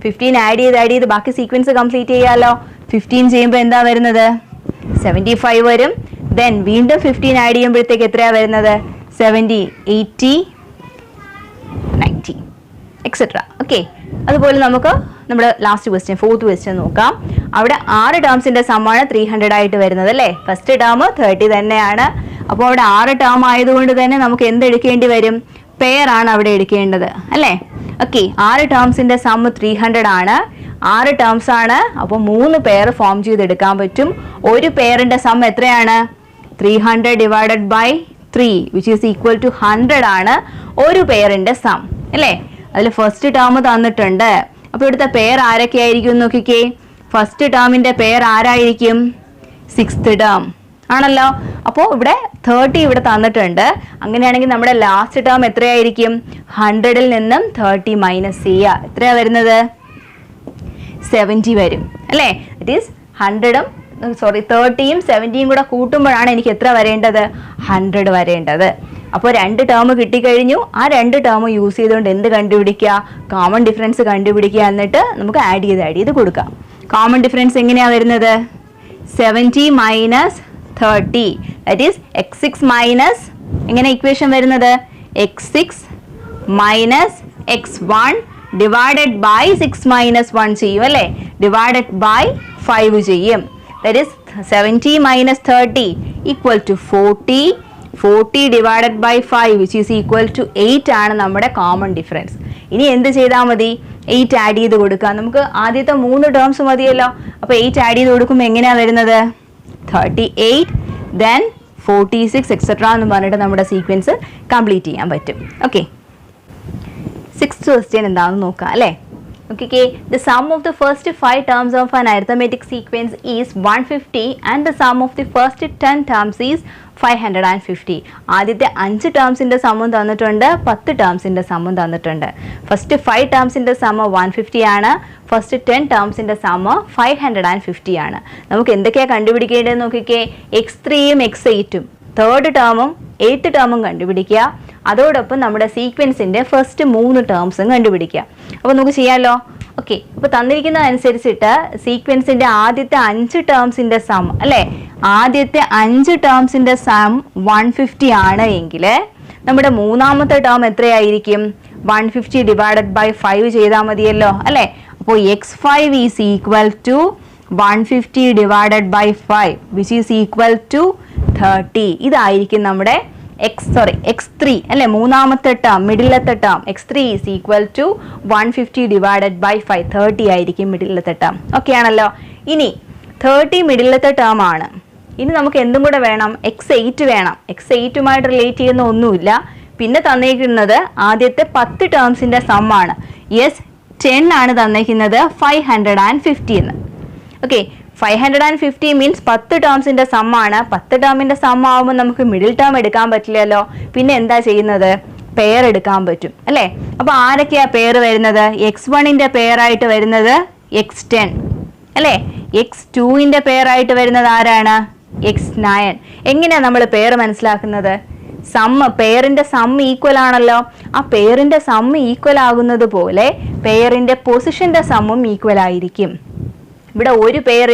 15 ആഡ് ചെയ്ത് ബാക്കി സീക്വൻസ് കംപ്ലീറ്റ് ചെയ്യാമല്ലോ. 15 ചെയ്യുമ്പോൾ എന്താ വരുന്നത്? 75 വരും. ദെൻ വീണ്ടും 15 ആഡ് ചെയ്യുമ്പോഴത്തേക്ക് എത്രയാണ് വരുന്നത്? 70, 80, 90 എക്സെട്ര. ഓക്കെ, അതുപോലെ നമുക്ക് നമ്മുടെ ലാസ്റ്റ് ക്വസ്റ്റ്യൻ, 4th ക്വസ്റ്റ്യൻ നോക്കാം. അവിടെ 6 ടേംസിൻ്റെ സമ്മാണ് 300 ആയിട്ട് വരുന്നത് അല്ലേ? ഫസ്റ്റ് ടേം 30 തന്നെയാണ്. അപ്പോൾ അവിടെ 6 ടേം ആയതുകൊണ്ട് തന്നെ നമുക്ക് എന്ത് എടുക്കേണ്ടി വരും? പെയർ ആണ് അവിടെ എടുക്കേണ്ടത് അല്ലേ? ഓക്കെ, 6 ടേംസിൻ്റെ സമ്മ് 300 ആണ്. 6 ടേംസ് ആണ്. അപ്പോൾ 3 പെയർ ഫോം ചെയ്തെടുക്കാൻ പറ്റും. ഒരു പെയറിൻ്റെ സം എത്രയാണ്? 300 divided by 3 which is equal to 100 ആണ് ഒരു പെയറിൻ്റെ സം അല്ലേ? അതിൽ ഫസ്റ്റ് ടേം തന്നിട്ടുണ്ട്. അപ്പോൾ ഇവിടുത്തെ പെയർ ആരൊക്കെ ആയിരിക്കും നോക്കിക്കേ. ഫസ്റ്റ് ടേമിൻ്റെ പെയർ ആരായിരിക്കും? 6th ടേം ആണല്ലോ. അപ്പോൾ ഇവിടെ 30 ഇവിടെ തന്നിട്ടുണ്ട്. അങ്ങനെയാണെങ്കിൽ നമ്മുടെ ലാസ്റ്റ് ടേം എത്രയായിരിക്കും? 100ൽ നിന്നും 30 മൈനസ് ചെയ്യുക. എത്രയാണ് വരുന്നത്? 70 വരും അല്ലേ? ഇറ്റ് ഈസ് 30യും 70യും കൂടെ കൂട്ടുമ്പോഴാണ് എനിക്ക് എത്ര വരേണ്ടത്? 100 വരേണ്ടത്. അപ്പോൾ 2 ടേം കിട്ടിക്കഴിഞ്ഞു. ആ 2 ടേം യൂസ് ചെയ്തുകൊണ്ട് എന്ത് കണ്ടുപിടിക്കുക? കോമൺ ഡിഫറൻസ് കണ്ടുപിടിക്കുക. എന്നിട്ട് നമുക്ക് ആഡ് ചെയ്ത് കൊടുക്കാം. കോമൺ ഡിഫറൻസ് എങ്ങനെയാണ് വരുന്നത്? 70 minus 30 that is x6 minus, എങ്ങനെ ഇക്വേഷൻ വരുന്നത്? x6 minus x1 divided by 6 minus 1 ചെയ്യും അല്ലേ? ഡിവൈഡഡ് ബൈ 5 ചെയ്യും. That is 70 minus 30 equal to 40. 40 divided by 5 which is equal to 8 ആണ് നമ്മുടെ കോമൺ ഡിഫറൻസ്. ഇനി എന്ത് ചെയ്താൽ മതി? 8 ആഡ് ചെയ്ത് കൊടുക്കാം. നമുക്ക് ആദ്യത്തെ 3 ടേംസ് മതിയല്ലോ. അപ്പോൾ 8 ആഡ് ചെയ്ത് കൊടുക്കുമ്പോൾ എങ്ങനെയാണ് വരുന്നത്? 38 ദെൻ 46 എക്സെട്ര എന്ന് പറഞ്ഞിട്ട് നമ്മുടെ സീക്വൻസ് കംപ്ലീറ്റ് ചെയ്യാൻ പറ്റും. ഓക്കെ, 6th ക്വസ്റ്റ്യൻ എന്താണെന്ന് നോക്കാം അല്ലേ? Okay, the sum of the first 5 terms of an arithmetic sequence is 150 and the sum of the first 10 terms is 550. ആദ്യത്തെ 5 ടേംസിൻ്റെ സമ്മും തന്നിട്ടുണ്ട്, 10 ടേംസിൻ്റെ സമ്മും തന്നിട്ടുണ്ട്. ഫസ്റ്റ് 5 ടേംസിൻ്റെ സമ്മ് 150 ആണ്. ഫസ്റ്റ് 10 ടേംസിൻ്റെ സമ്മ് 550 ആണ്. നമുക്ക് എന്തൊക്കെയാണ് കണ്ടുപിടിക്കേണ്ടതെന്ന് നോക്കിക്കേ. x3യും x8ഉം തേർഡ് ടേമും 8th ടേമും കണ്ടുപിടിക്കുക. അതോടൊപ്പം നമ്മുടെ സീക്വൻസിൻ്റെ ഫസ്റ്റ് 3 ടേംസും കണ്ടുപിടിക്കുക. അപ്പോൾ നമുക്ക് ചെയ്യാമല്ലോ. ഓക്കെ, അപ്പോൾ തന്നിരിക്കുന്ന അനുസരിച്ചിട്ട് സീക്വൻസിൻ്റെ ആദ്യത്തെ 5 ടേംസിൻ്റെ സം അല്ലേ, ആദ്യത്തെ 5 ടേംസിൻ്റെ സം 150 ആണ് എങ്കിൽ നമ്മുടെ മൂന്നാമത്തെ ടേം എത്രയായിരിക്കും? 150 ഡിവൈഡഡ് ബൈ 5 ചെയ്താൽ മതിയല്ലോ അല്ലേ? അപ്പോൾ x5 is equal to 150 divided by 5 which is equal to 30. ഇതായിരിക്കും നമ്മുടെ x3 അല്ലെ, മൂന്നാമത്തെ ടേം, മിഡിലത്തെ term. x3 is equal to 150 divided by 5, 30 ആയിരിക്കും മിഡിലത്തെ ടേം. ഓക്കെ ആണല്ലോ. ഇനി 30 മിഡിലത്തെ ടേം ആണ്. ഇനി നമുക്ക് എന്തും കൂടെ വേണം? x8 വേണം. x8ുമായിട്ട് റിലേറ്റ് ചെയ്യുന്ന ഒന്നുമില്ല. പിന്നെ തന്നേക്കുന്നത് ആദ്യത്തെ 10 ടേംസിൻ്റെ സമ്മാണ്. യെസ്, 10 ആണ് തന്നേക്കുന്നത് 550 എന്ന്. Okay, 550 means 10 ടേംസിൻ്റെ സമ്മാണ്. 10 ടേമിൻ്റെ സം ആവുമ്പോൾ നമുക്ക് മിഡിൽ ടേം എടുക്കാൻ പറ്റില്ലല്ലോ. പിന്നെ എന്താ ചെയ്യുന്നത്? പെയർ എടുക്കാൻ പറ്റും അല്ലേ? അപ്പോൾ ആരൊക്കെയാണ് പെയർ വരുന്നത്? x1ൻ്റെ പെയറായിട്ട് വരുന്നത് x10 അല്ലേ? x2ന്റെ പെയറായിട്ട് വരുന്നത് ആരാണ്? x9. എങ്ങനെയാണ് നമ്മൾ പെയർ മനസ്സിലാക്കുന്നത്? പെയറിന്റെ സം ഈക്വൽ ആണല്ലോ. ആ പെയറിന്റെ സം ഈക്വൽ ആകുന്നത് പോലെ പെയറിന്റെ പൊസിഷന്റെ സമ്മും ഈക്വൽ ആയിരിക്കും. ഇവിടെ ഒരു പെയർ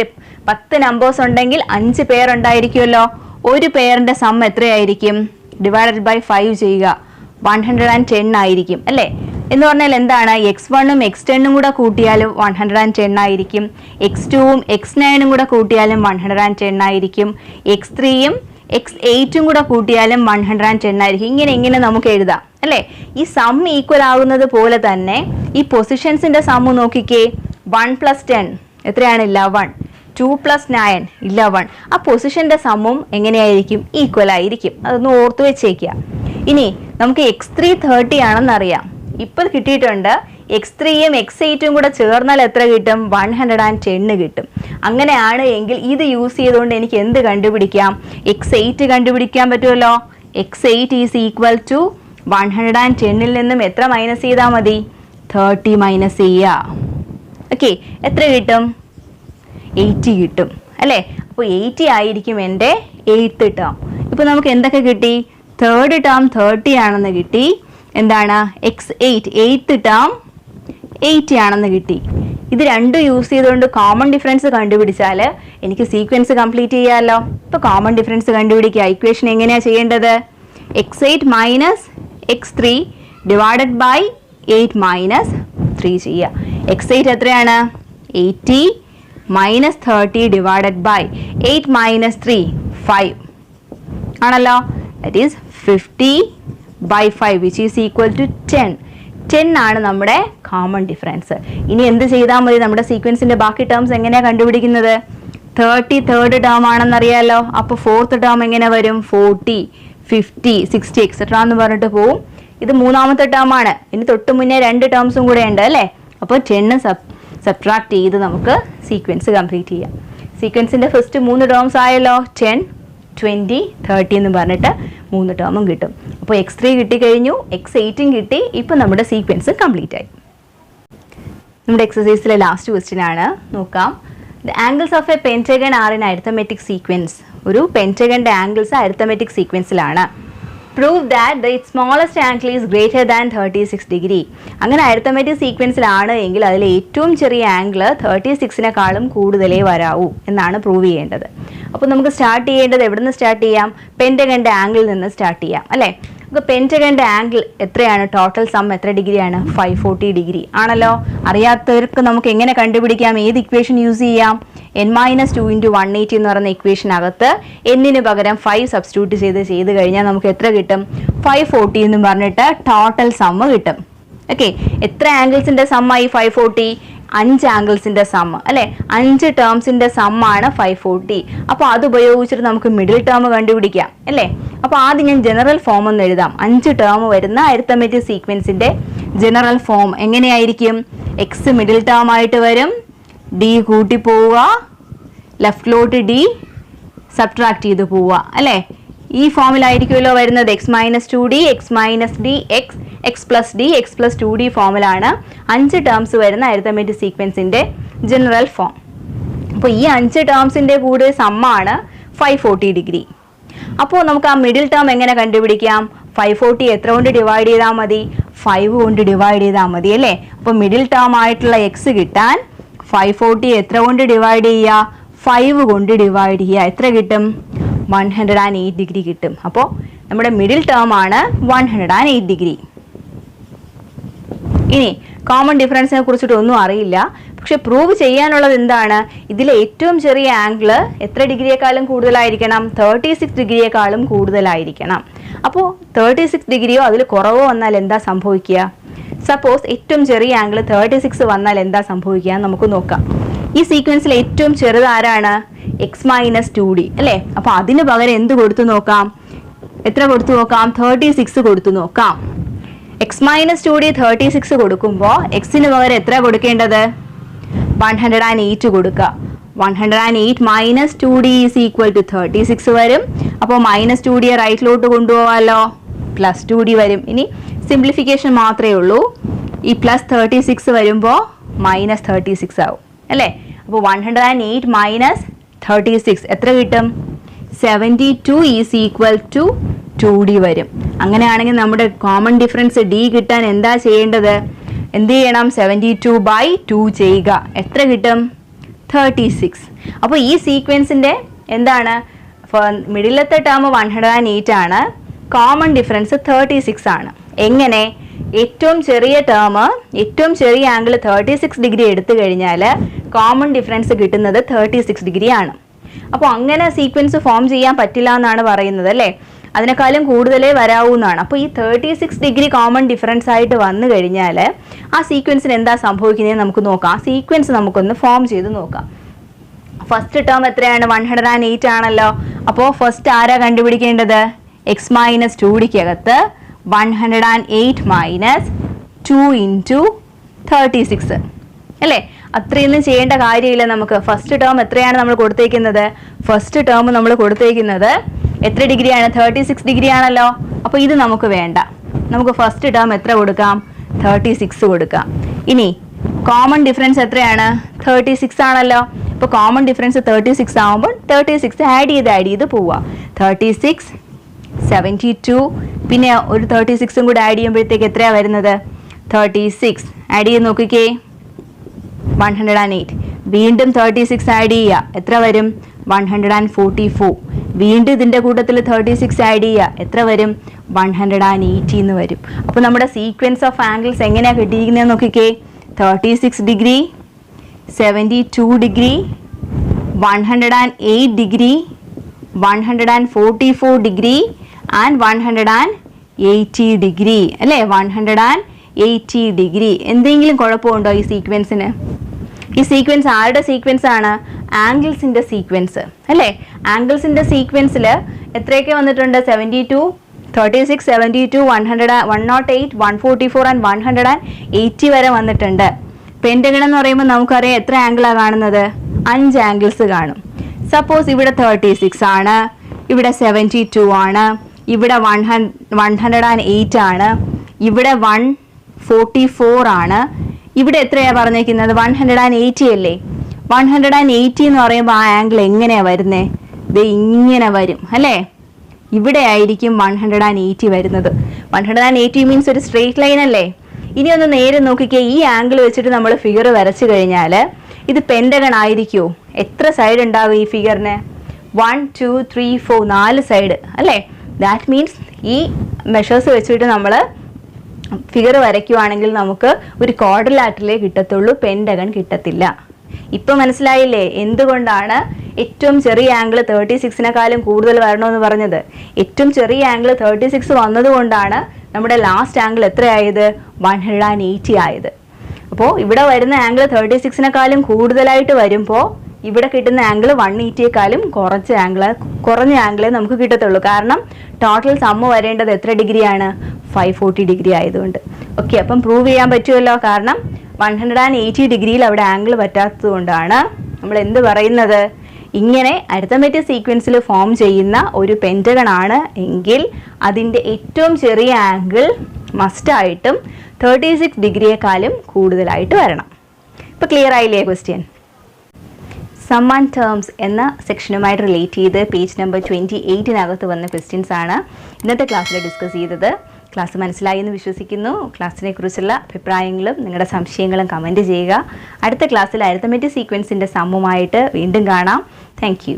10 നമ്പേഴ്സ് ഉണ്ടെങ്കിൽ 5 പെയർ ഉണ്ടായിരിക്കുമല്ലോ. ഒരു പെയറിന്റെ സം എത്രയായിരിക്കും? ഡിവൈഡഡ് ബൈ 5 ചെയ്യുക, 110 ആയിരിക്കും അല്ലേ? എന്ന് പറഞ്ഞാൽ എന്താണ്? x1ഉം x10ഉം കൂടെ കൂട്ടിയാലും 110 ആയിരിക്കും. x2ഉം x9ഉം കൂടെ കൂട്ടിയാലും 110 ആയിരിക്കും. x3യും x8ഉം കൂടെ കൂട്ടിയാലും 110 ആയിരിക്കും. ഇങ്ങനെ നമുക്ക് എഴുതാം അല്ലേ? ഈ സം ഈക്വൽ ആകുന്നത് പോലെ തന്നെ ഈ പൊസിഷൻസിന്റെ സമ്മ് നോക്കിക്കേ. 1 + 10 എത്രയാണ്? 11. 2 + 9 11. ആ പൊസിഷന്റെ സമ്മും എങ്ങനെയായിരിക്കും? ഈക്വൽ ആയിരിക്കും. അതൊന്ന് ഓർത്ത് വെച്ചേക്കുക. ഇനി നമുക്ക് x3 30 ആണെന്ന് അറിയാം. ഇപ്പോൾ കിട്ടിയിട്ടുണ്ട്. x3യും x8ഉം കൂടെ ചേർന്നാൽ എത്ര കിട്ടും? 110 കിട്ടും. അങ്ങനെയാണ് എങ്കിൽ ഇത് യൂസ് ചെയ്തുകൊണ്ട് എനിക്ക് എന്ത് കണ്ടുപിടിക്കാം? x8 കണ്ടുപിടിക്കാൻ പറ്റുമല്ലോ. x8 ഈസ് ഈക്വൽ ടു 110ൽ നിന്നും എത്ര മൈനസ് ചെയ്താൽ മതി? 30 മൈനസ് ചെയ്യുക. ഓക്കെ, എത്ര കിട്ടും? 80 കിട്ടും അല്ലേ? അപ്പോൾ 80 ആയിരിക്കും എൻ്റെ 8th ടേം. ഇപ്പോൾ നമുക്ക് എന്തൊക്കെ കിട്ടി? 3rd ടേം 30 ആണെന്ന് കിട്ടി. എന്താണ്? x8 8th ടേം 80 ആണെന്ന് കിട്ടി. ഇത് രണ്ടും യൂസ് ചെയ്തുകൊണ്ട് കോമൺ ഡിഫറൻസ് കണ്ടുപിടിച്ചാൽ എനിക്ക് സീക്വൻസ് കംപ്ലീറ്റ് ചെയ്യാമല്ലോ. ഇപ്പോൾ കോമൺ ഡിഫറൻസ് കണ്ടുപിടിക്കുക. ഇക്വേഷൻ എങ്ങനെയാണ് ചെയ്യേണ്ടത്? x8 minus x3 divided by 8 minus 3 ചെയ്യുക. x8 എത്രയാണ്? 80 മൈനസ് 30 ഡിവൈഡഡ് ബൈ 8 മൈനസ് 3 5 ആണല്ലോ. That is 50 by 5 which is equal to 10. 10 ആണ് നമ്മുടെ കോമൺ ഡിഫറൻസ്. ഇനി എന്ത് ചെയ്താൽ മതി? നമ്മുടെ സീക്വൻസിന്റെ ബാക്കി ടേംസ് എങ്ങനെയാണ് കണ്ടുപിടിക്കുന്നത്? 30 3rd ടേം ആണെന്നറിയാലോ. അപ്പോൾ 4th ടേം എങ്ങനെ വരും? 40 50 60 എക്സെട്ര എന്ന് പറഞ്ഞിട്ട് പോവും. ഇത് 3ാമത്തെ ടേം ആണ്. ഇനി തൊട്ട് മുന്നേ 2 ടേംസും കൂടെ ഉണ്ട് അല്ലേ? അപ്പോൾ 10 സബ്ട്രാക്ട് ചെയ്ത് നമുക്ക് സീക്വൻസ് കംപ്ലീറ്റ് ചെയ്യാം. സീക്വൻസിന്റെ ഫസ്റ്റ് 3 ടേംസ് ആയല്ലോ. 10 20 30 എന്ന് പറഞ്ഞിട്ട് 3 ടേമും കിട്ടും. അപ്പോൾ x3 കിട്ടിക്കഴിഞ്ഞു, x8ഉം കിട്ടി. ഇപ്പം നമ്മുടെ സീക്വൻസ് കംപ്ലീറ്റ് ആയി. നമ്മുടെ എക്സസൈസിലെ ലാസ്റ്റ് ക്വസ്റ്റ്യൻ ആണ്. നോക്കാം. The angles of a pentagon are in arithmetic sequence. ഒരു പെൻറ്റഗണിന്റെ ആംഗിൾസ് അരിത്തമെറ്റിക് സീക്വൻസിലാണ്. Prove that the smallest angle is greater than 36 degree. അങ്ങനെ അരിത്തമെറ്റിക് സീക്വൻസിലാണ് എങ്കിൽ അതിൽ ഏറ്റവും ചെറിയ ആംഗിൾ 36നേക്കാളും കൂടുതലേ വരാവൂ എന്നാണ് പ്രൂവ് ചെയ്യേണ്ടത്. അപ്പോൾ നമുക്ക് സ്റ്റാർട്ട് ചെയ്യേണ്ടത് എവിടെ നിന്ന് സ്റ്റാർട്ട് ചെയ്യാം? പെൻറ്റഗണിന്റെ ആംഗിളിൽ നിന്ന് സ്റ്റാർട്ട് ചെയ്യാം അല്ലേ? അപ്പോൾ പെൻറ്റഗണിന്റെ ആംഗിൾ എത്രയാണ്? ടോട്ടൽ സം എത്ര ഡിഗ്രിയാണ്? 540 ഡിഗ്രി ആണല്ലോ. അറിയാത്തവർക്ക് നമുക്ക് എങ്ങനെ കണ്ടുപിടിക്കാം? ഏത് ഇക്വേഷൻ യൂസ് ചെയ്യാം? n-2 × 180 എന്ന് പറയുന്ന ഇക്വേഷനകത്ത് എന്നിന് പകരം 5 സബ്സ്റ്റിറ്റ്യൂട്ട് ചെയ്ത് കഴിഞ്ഞാൽ നമുക്ക് എത്ര കിട്ടും? 540 എന്ന് പറഞ്ഞിട്ട് ടോട്ടൽ സമ്മ് കിട്ടും. ഓക്കെ, എത്ര ആംഗിൾസിന്റെ സമ്മായി 540? 5 ആംഗിൾസിന്റെ സമ്മ് അല്ലെ? 5 ടേംസിന്റെ സമ്മാണ് 540. അപ്പോൾ അത് ഉപയോഗിച്ചിട്ട് നമുക്ക് മിഡിൽ ടേം കണ്ടുപിടിക്കാം അല്ലേ? അപ്പോൾ ആദ്യം ഞാൻ ജനറൽ ഫോം ഒന്ന് എഴുതാം. 5 ടേം വരുന്ന അരിത്തമെറ്റിക് സീക്വൻസിന്റെ ജനറൽ ഫോം എങ്ങനെയായിരിക്കും? എക്സ് മിഡിൽ ടേം ആയിട്ട് വരും, ഡി കൂട്ടി പോവുക, ലെഫ്റ്റിലോട്ട് ഡി സബ്ട്രാക്ട് ചെയ്ത് പോവുക അല്ലേ? ഈ ഫോമിലായിരിക്കുമല്ലോ വരുന്നത്. x-2d x-d x+d x+2d ഫോമിലാണ് 5 ടേംസ് വരുന്ന അരിത്തമെറ്റിക് സീക്വൻസിന്റെ ജനറൽ ഫോം. അപ്പോൾ ഈ 5 ടേംസിന്റെ കൂടെ സമ്മാണ് 540 ഡിഗ്രി. അപ്പോൾ നമുക്ക് ആ മിഡിൽ ടേം എങ്ങനെ കണ്ടുപിടിക്കാം? 540 എത്ര കൊണ്ട് ഡിവൈഡ് ചെയ്താൽ മതി? 5 കൊണ്ട് ഡിവൈഡ് ചെയ്താൽ മതി അല്ലേ? അപ്പോൾ മിഡിൽ ടേം ആയിട്ടുള്ള എക്സ് കിട്ടാൻ 540 എത്ര കൊണ്ട് ഡിവൈഡ് ചെയ്യുക? 5 കൊണ്ട് ഡിവൈഡ് ചെയ്യുക. എത്ര കിട്ടും? 108 ഡിഗ്രി കിട്ടും. അപ്പോൾ നമ്മുടെ മിഡിൽ ടേം ആണ് 108 ഡിഗ്രി. ഇനി കോമൺ ഡിഫറൻസിനെ കുറിച്ചിട്ട് ഒന്നും അറിയില്ല, പക്ഷെ പ്രൂവ് ചെയ്യാനുള്ളത് എന്താണ്? ഇതിലെ ഏറ്റവും ചെറിയ ആംഗിൾ എത്ര ഡിഗ്രിയേക്കാളും കൂടുതലായിരിക്കണം? 36 ഡിഗ്രിയേക്കാളും കൂടുതലായിരിക്കണം. അപ്പോൾ 36 ഡിഗ്രിയോ അതിൽ കുറവോ വന്നാൽ എന്താ സംഭവിക്കുക? സപ്പോസ് ഏറ്റവും ചെറിയ ആംഗിൾ 36 വന്നാൽ എന്താ സംഭവിക്കുക നമുക്ക് നോക്കാം. ഈ സീക്വൻസിൽ ഏറ്റവും ചെറുത് ആരാണ്? x-2d അല്ലേ? അപ്പോൾ അതിന് പകരം എന്ത് കൊടുത്തു നോക്കാം? എത്ര കൊടുത്തു നോക്കാം? 36 കൊടുത്തു നോക്കാം. x-2d 36 കൊടുക്കുമ്പോൾ എക്സിന് പകരം എത്ര കൊടുക്കേണ്ടത്? 108 കൊടുക്കുക. 108 minus 2d is equal to 36 വരും. അപ്പോൾ -2d റൈറ്റിലോട്ട് കൊണ്ടുപോകാമല്ലോ, +2d വരും. ഇനി സിംപ്ലിഫിക്കേഷൻ മാത്രമേ ഉള്ളൂ. ഈ +36 വരുമ്പോൾ -36 ആവും അല്ലേ? അപ്പോൾ 108 മൈനസ് 36 എത്ര കിട്ടും? 72 ഈസ് ഈക്വൽ ടു 2D വരും. അങ്ങനെയാണെങ്കിൽ നമ്മുടെ കോമൺ ഡിഫറൻസ് D കിട്ടാൻ എന്താ ചെയ്യേണ്ടത്? എന്ത് ചെയ്യണം? 72/2 ചെയ്യുക. എത്ര കിട്ടും? 36. അപ്പോൾ ഈ സീക്വൻസിൻ്റെ എന്താണ്? മിഡിലത്തെ ടേം 108 ആണ്, കോമൺ ഡിഫറൻസ് 36 ആണ്. എങ്ങനെ? ഏറ്റവും ചെറിയ ടേം, ഏറ്റവും ചെറിയ ആംഗിൾ 36 ഡിഗ്രി എടുത്തു കഴിഞ്ഞാൽ കോമൺ ഡിഫറൻസ് കിട്ടുന്നത് 36 ഡിഗ്രി ആണ്. അപ്പോൾ അങ്ങനെ സീക്വൻസ് ഫോം ചെയ്യാൻ പറ്റില്ല എന്നാണ് പറയുന്നത് അല്ലേ? അതിനേക്കാളും കൂടുതലേ വരാവൂ എന്നാണ്. അപ്പോൾ ഈ 36 ഡിഗ്രി കോമൺ ഡിഫറൻസ് ആയിട്ട് വന്നു കഴിഞ്ഞാൽ ആ സീക്വൻസിന് എന്താ സംഭവിക്കുന്നത് നമുക്ക് നോക്കാം. ആ സീക്വൻസ് നമുക്കൊന്ന് ഫോം ചെയ്ത് നോക്കാം. ഫസ്റ്റ് ടേം എത്രയാണ്? 108 ആണല്ലോ. അപ്പോൾ ഫസ്റ്റ് ആരാ കണ്ടുപിടിക്കേണ്ടത്? എക്സ് മൈനസ് 2Dക്കകത്ത് 108 മൈനസ് 2 ഇൻറ്റു 36 അല്ലേ? അത്രയൊന്നും ചെയ്യേണ്ട കാര്യമില്ല നമുക്ക്. ഫസ്റ്റ് ടേം എത്രയാണ് നമ്മൾ കൊടുത്തേക്കുന്നത്? ഫസ്റ്റ് ടേം നമ്മൾ കൊടുത്തേക്കുന്നത് എത്ര ഡിഗ്രിയാണ്? 36 ഡിഗ്രി ആണല്ലോ. അപ്പോൾ ഇത് നമുക്ക് വേണ്ട. നമുക്ക് ഫസ്റ്റ് ടേം എത്ര കൊടുക്കാം? 36 കൊടുക്കാം. ഇനി കോമൺ ഡിഫറൻസ് എത്രയാണ്? 36 ആണല്ലോ. ഇപ്പോൾ കോമൺ ഡിഫറൻസ് 36 ആകുമ്പോൾ 36 ആഡ് ചെയ്ത് പോവുക. 36, 72, പിന്നെ ഒരു 36ഉം കൂടെ ആഡ് ചെയ്യുമ്പോഴത്തേക്ക് എത്രയാണ് വരുന്നത്? 36 ആഡ് ചെയ്ത് നോക്കിക്കേ, 108. വീണ്ടും 36 ആഡ് ചെയ്യുക, എത്ര വരും? 144. വീണ്ടും ഇതിൻ്റെ കൂട്ടത്തിൽ 36 ആഡ് ചെയ്യുക, എത്ര വരും? 180 എന്ന് വരും. അപ്പോൾ നമ്മുടെ സീക്വൻസ് ഓഫ് ആംഗിൾസ് എങ്ങനെയാണ് കിട്ടിയിരിക്കുന്നത് നോക്കിക്കേ. 36 degree, 72 degree, 108 degree, 144 degree and 180 degree അല്ലേ? 180 ഡിഗ്രി. എന്തെങ്കിലും കുഴപ്പമുണ്ടോ ഈ സീക്വൻസിന്? ഈ സീക്വൻസ് ആരുടെ സീക്വൻസ് ആണ്? ആംഗിൾസിൻ്റെ സീക്വൻസ് അല്ലേ? ആംഗിൾസിൻ്റെ സീക്വൻസിൽ എത്രയൊക്കെ വന്നിട്ടുണ്ട്? 72, 36, 72, 108, 144 ആൻഡ് 180 വരെ വന്നിട്ടുണ്ട്. പെൻറ്റഗൺ എന്ന് പറയുമ്പോൾ നമുക്കറിയാം എത്ര ആംഗിളാണ് കാണുന്നത്? 5 ആംഗിൾസ് കാണും. സപ്പോസ് ഇവിടെ 36 ആണ്, ഇവിടെ 72 ആണ്, ഇവിടെ 108 ആണ്, ഇവിടെ 144 ആണ്, ഇവിടെ എത്രയാണ് പറഞ്ഞേക്കുന്നത്? 180 അല്ലേ? 180 എന്ന് പറയുമ്പോൾ ആ ആംഗിൾ എങ്ങനെയാണ് വരുന്നത്? ഇത് ഇങ്ങനെ വരും അല്ലേ? ഇവിടെ ആയിരിക്കും 180 വരുന്നത്. 180 മീൻസ് ഒരു സ്ട്രെയിറ്റ് ലൈൻ അല്ലേ? ഇനി ഒന്ന് നേരെ നോക്കിക്കേ. ഈ ആംഗിൾ വെച്ചിട്ട് നമ്മൾ ഫിഗർ വരച്ചു കഴിഞ്ഞാൽ ഇത് പെൻറ്റഗൺ ആയിരിക്കുമോ? എത്ര സൈഡ് ഉണ്ടാവും ഈ ഫിഗറിന്? 1, 2, 3, 4 4 സൈഡ് അല്ലേ? ദാറ്റ് മീൻസ് ഈ മെഷേഴ്സ് വെച്ചിട്ട് നമ്മൾ ഫിഗർ വരയ്ക്കുവാണെങ്കിൽ നമുക്ക് ഒരു ക്വാഡ്രിലാറ്ററലേ കിട്ടത്തുള്ളൂ, പെൻറ്റഗൺ കിട്ടത്തില്ല. ഇപ്പം മനസ്സിലായില്ലേ എന്തുകൊണ്ടാണ് ഏറ്റവും ചെറിയ ആംഗിൾ 36നേക്കാളും കൂടുതൽ വരണമെന്ന് പറഞ്ഞത്? ഏറ്റവും ചെറിയ ആംഗിൾ 36 വന്നതുകൊണ്ടാണ് നമ്മുടെ ലാസ്റ്റ് ആംഗിൾ എത്രയായത്? 180 ആയത്. അപ്പോൾ ഇവിടെ വരുന്ന ആംഗിൾ 36നേക്കാളും കൂടുതലായിട്ട് വരുമ്പോൾ ഇവിടെ കിട്ടുന്ന ആംഗിൾ 180യേക്കാളും കുറഞ്ഞ ആംഗിളേ നമുക്ക് കിട്ടത്തുള്ളൂ. കാരണം ടോട്ടൽ സമ്മ് വരേണ്ടത് എത്ര ഡിഗ്രിയാണ്? 540 ഡിഗ്രി ആയതുകൊണ്ട്. ഓക്കെ, അപ്പം പ്രൂവ് ചെയ്യാൻ പറ്റുമല്ലോ. കാരണം 180 ഡിഗ്രിയിൽ അവിടെ ആംഗിൾ പറ്റാത്തത് കൊണ്ടാണ് നമ്മൾ എന്ത് പറയുന്നത്? ഇങ്ങനെ അരിത്തമെറ്റിക് സീക്വൻസിൽ ഫോം ചെയ്യുന്ന ഒരു പെൻറ്റഗൺ ആണ് എങ്കിൽ അതിൻ്റെ ഏറ്റവും ചെറിയ ആംഗിൾ മസ്റ്റായിട്ടും 36 ഡിഗ്രിയേക്കാളും കൂടുതലായിട്ട് വരണം. ഇപ്പോൾ ക്ലിയർ ആയില്ലേ ക്വസ്റ്റ്യൻ? സം ആൻഡ് ടേംസ് എന്ന സെക്ഷനുമായിട്ട് റിലേറ്റ് ചെയ്ത് പേജ് നമ്പർ 28 വന്ന ക്വസ്റ്റ്യൻസ് ആണ് ഇന്നത്തെ ക്ലാസ്സിൽ ഡിസ്കസ് ചെയ്തത്. ക്ലാസ് മനസ്സിലായി എന്ന് വിശ്വസിക്കുന്നു. ക്ലാസ്സിനെ കുറിച്ചുള്ള അഭിപ്രായങ്ങളും നിങ്ങളുടെ സംശയങ്ങളും കമൻറ്റ് ചെയ്യുക. അടുത്ത ക്ലാസ്സിൽ അരിത്തമെറ്റിക് സീക്വൻസിൻ്റെ സമ്മുമായിട്ട് വീണ്ടും കാണാം. Thank you.